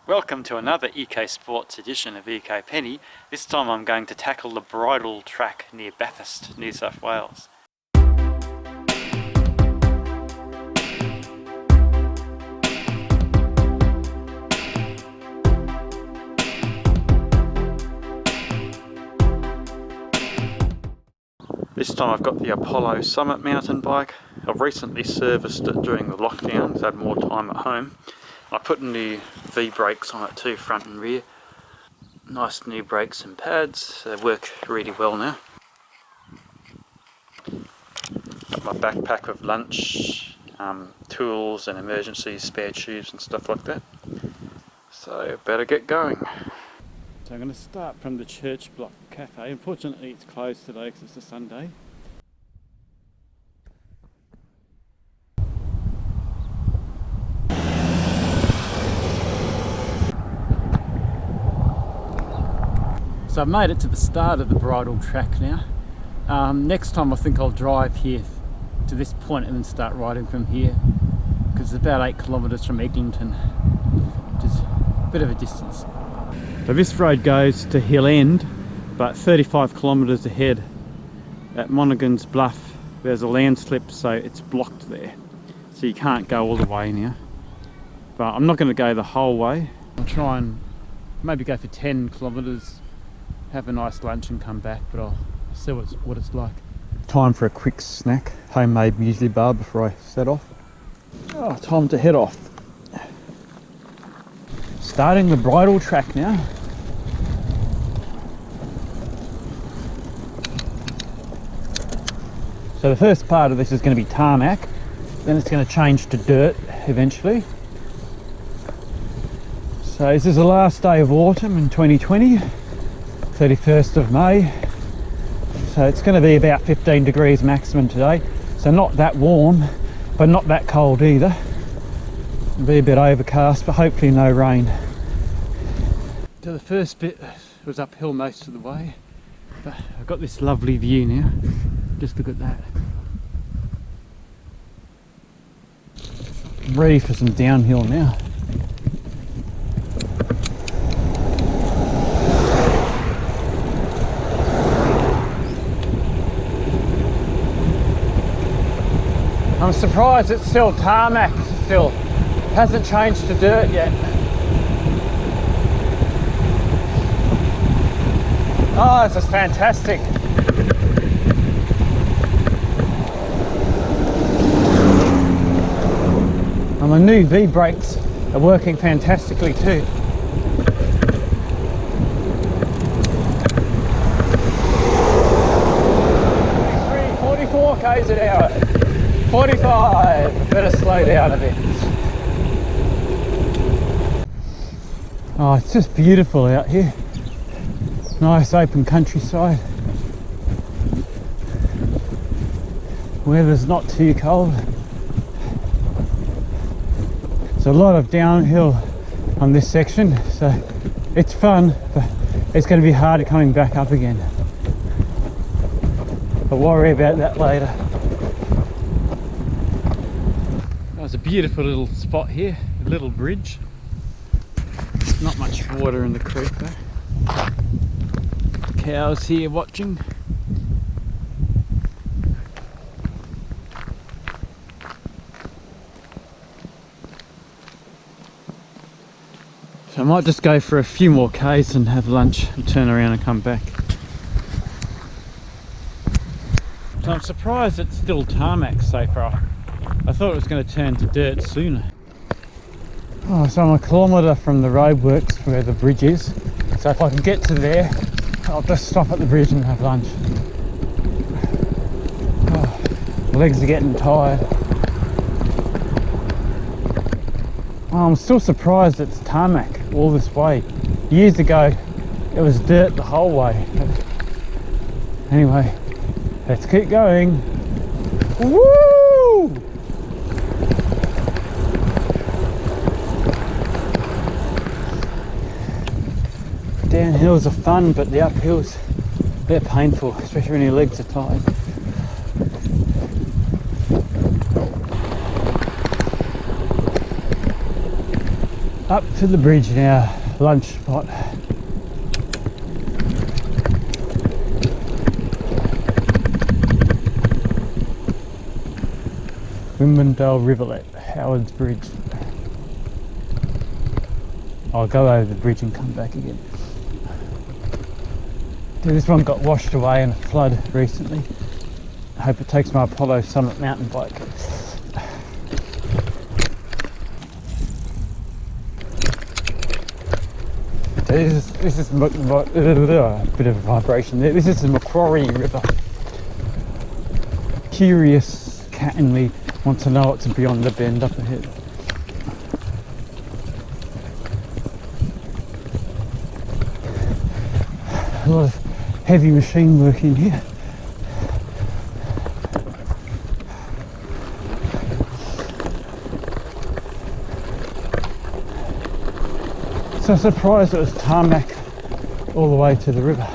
Welcome to another Eco Sports edition of ecopenny. This time I'm going to tackle the Bridle Track near Bathurst, New South Wales. This time I've got the Apollo Summit mountain bike. I've recently serviced it during the lockdown, so I had more time at home. I put new V brakes on it too, front and rear. Nice new brakes and pads, they work really well now. Got my backpack with lunch, tools and emergency spare tubes and stuff like that. So better get going. So I'm going to start from the Church Block Cafe. Unfortunately it's closed today because it's a Sunday. So I've made it to the start of the Bridle Track now. Next time I think I'll drive here to this point and then start riding from here, because it's about 8 kilometres from Eglinton, which is a bit of a distance. So this road goes to Hill End, but 35 kilometres ahead at Monaghan's Bluff there's a landslip, so it's blocked there, so you can't go all the way now. But I'm not going to go the whole way. I'll try and maybe go for 10 kilometres, have a nice lunch and come back, but I'll see what it's like. Time for a quick snack, homemade muesli bar before I set off. Oh, time to head off. Starting the Bridle Track now. So the first part of this is going to be tarmac, then it's going to change to dirt eventually. So this is the last day of autumn in 2020, 31st of May. So it's going to be about 15 degrees maximum today. So not that warm, but not that cold either. It'll be a bit overcast, but hopefully no rain. So the first bit was uphill most of the way, but I've got this lovely view now. Just look at that. I'm ready for some downhill now. I'm surprised it's still tarmac still. It hasn't changed to dirt yet. Oh, this is fantastic. And my new V brakes are working fantastically too. 44 k's an hour. 45. Better slow down a bit. Oh, it's just beautiful out here. Nice open countryside. Weather's not too cold. There's a lot of downhill on this section, so it's fun, but it's going to be harder coming back up again. I'll worry about that later. There's a beautiful little spot here, a little bridge. Not much water in the creek though. Cows here watching. So I might just go for a few more k's and have lunch and turn around and come back. So I'm surprised it's still tarmac so far. I thought it was going to turn to dirt sooner. Oh, so I'm a kilometre from the roadworks where the bridge is. So if I can get to there, I'll just stop at the bridge and have lunch. Oh, my legs are getting tired. Oh, I'm still surprised it's tarmac all this way. Years ago it was dirt the whole way. But anyway, let's keep going. Woo! Downhills are fun, but the uphills, they're painful, especially when your legs are tired. Up to the bridge now, lunch spot. Wimbledale Rivulet, Howard's Bridge. I'll go over the bridge and come back again. This one got washed away in a flood recently. I hope it takes my Apollo Summit mountain bike. This is a bit of a vibration there. This is the Macquarie River. Curious cat in me wants to know what's beyond the bend up ahead. A lot of heavy machine work in here. So surprised it was tarmac all the way to the river.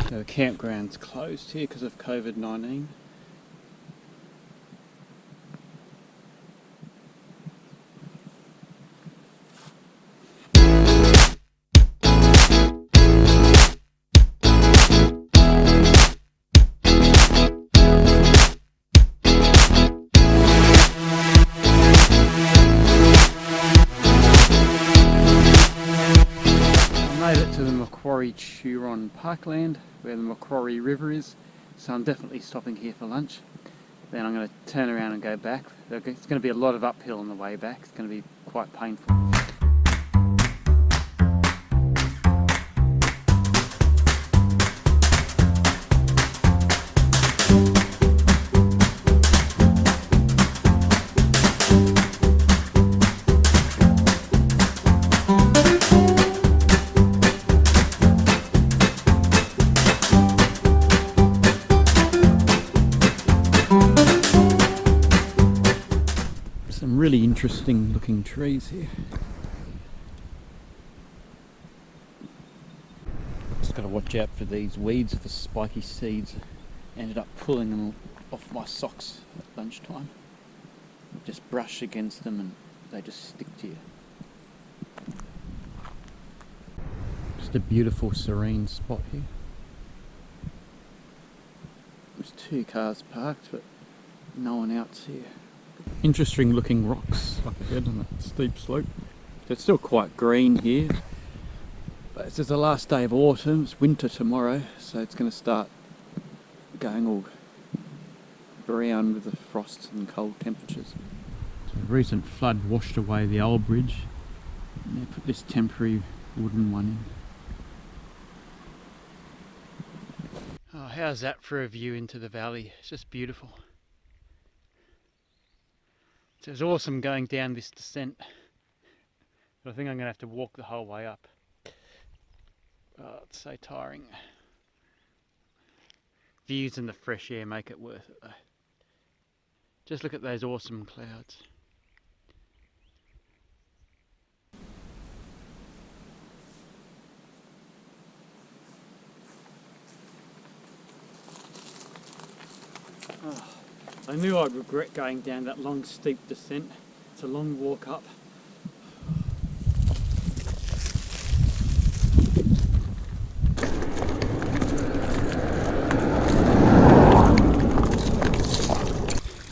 The campground's closed here because of COVID-19. To the Macquarie Turon Parkland where the Macquarie River is, so I'm definitely stopping here for lunch. Then I'm going to turn around and go back. It's going to be a lot of uphill on the way back. It's going to be quite painful. Some really interesting looking trees here. Just got to watch out for these weeds with the spiky seeds. Ended up pulling them off my socks at lunchtime. Just brush against them and they just stick to you. Just a beautiful serene spot here. There's 2 cars parked but no one else here. Interesting looking rocks up ahead on that steep slope. So it's still quite green here, but this is the last day of autumn. It's winter tomorrow, so it's going to start going all brown with the frost and cold temperatures. So a recent flood washed away the old bridge and they put this temporary wooden one in. Oh, how's that for a view into the valley? It's just beautiful. So it's awesome going down this descent, but I think I'm going to have to walk the whole way up. Oh, it's so tiring. Views and the fresh air make it worth it though. Just look at those awesome clouds. Oh. I knew I'd regret going down that long steep descent. It's a long walk up.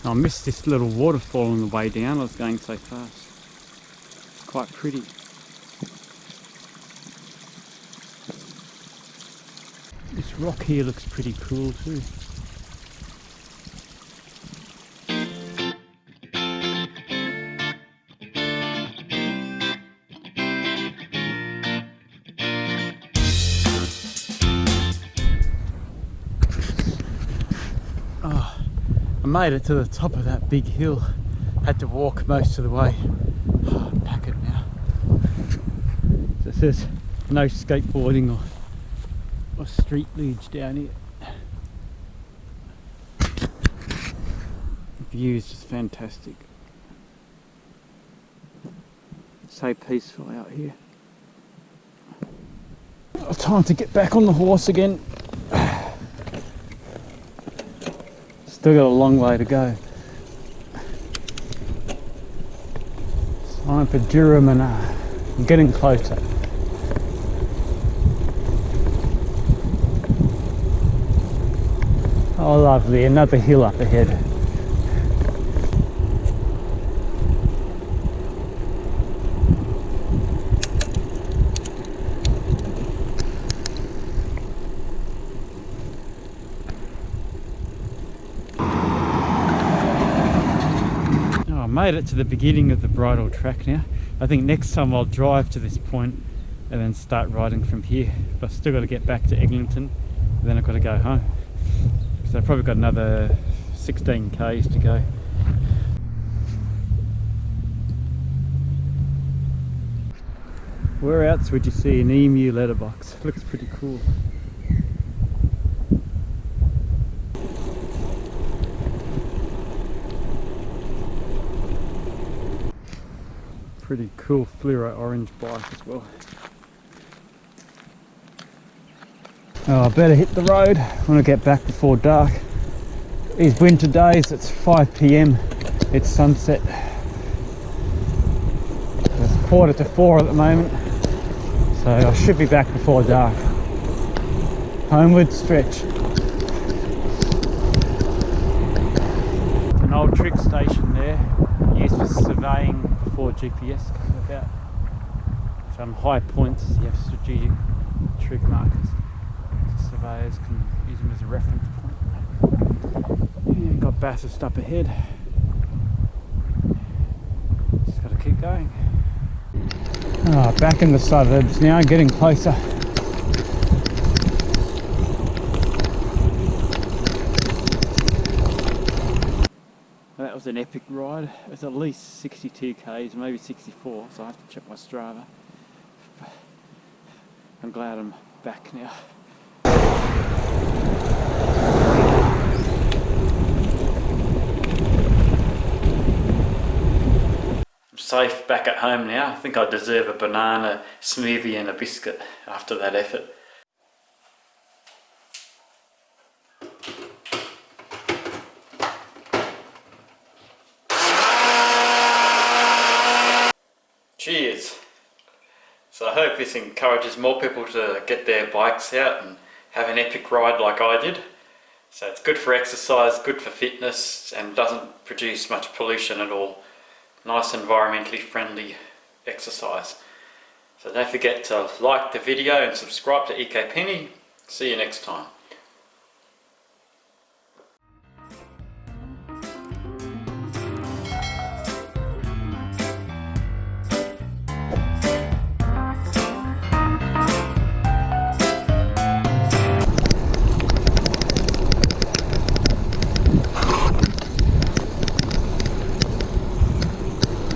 I missed this little waterfall on the way down. I was going so fast. It's quite pretty. This rock here looks pretty cool too. I made it to the top of that big hill. Had to walk most of the way. Oh, I'm knackered now. So it says no skateboarding or street luge down here. view is just fantastic. So peaceful out here. Time to get back on the horse again. Still got a long way to go. Time for Duramana. I'm getting closer. Oh lovely, another hill up ahead. I made it to the beginning of the Bridle Track now. I think next time I'll drive to this point and then start riding from here. But I've still got to get back to Eglinton and then I've got to go home. So I've probably got another 16 k's to go. Where else would you see an emu letterbox? Looks pretty cool. Pretty cool fluoro orange bike as well. Oh, I better hit the road when I get back before dark. These winter days, it's 5 PM, it's sunset. It's 3:45 at the moment, so I should be back before dark. Homeward stretch. An old trick station there, used for surveying before GPS came about. Some high points, you have strategic trig markers. So surveyors can use them as a reference point. Yeah, got Bathurst up ahead. Just got to keep going. Oh, back in the suburbs now, getting closer. That was an epic ride. It was at least 62 k's, maybe 64, so I have to check my Strava. I'm glad I'm back now. I'm safe back at home now. I think I deserve a banana smoothie and a biscuit after that effort. Cheers! So I hope this encourages more people to get their bikes out and have an epic ride like I did. So it's good for exercise, good for fitness, and doesn't produce much pollution at all. Nice environmentally friendly exercise. So don't forget to like the video and subscribe to ecopenny. See you next time.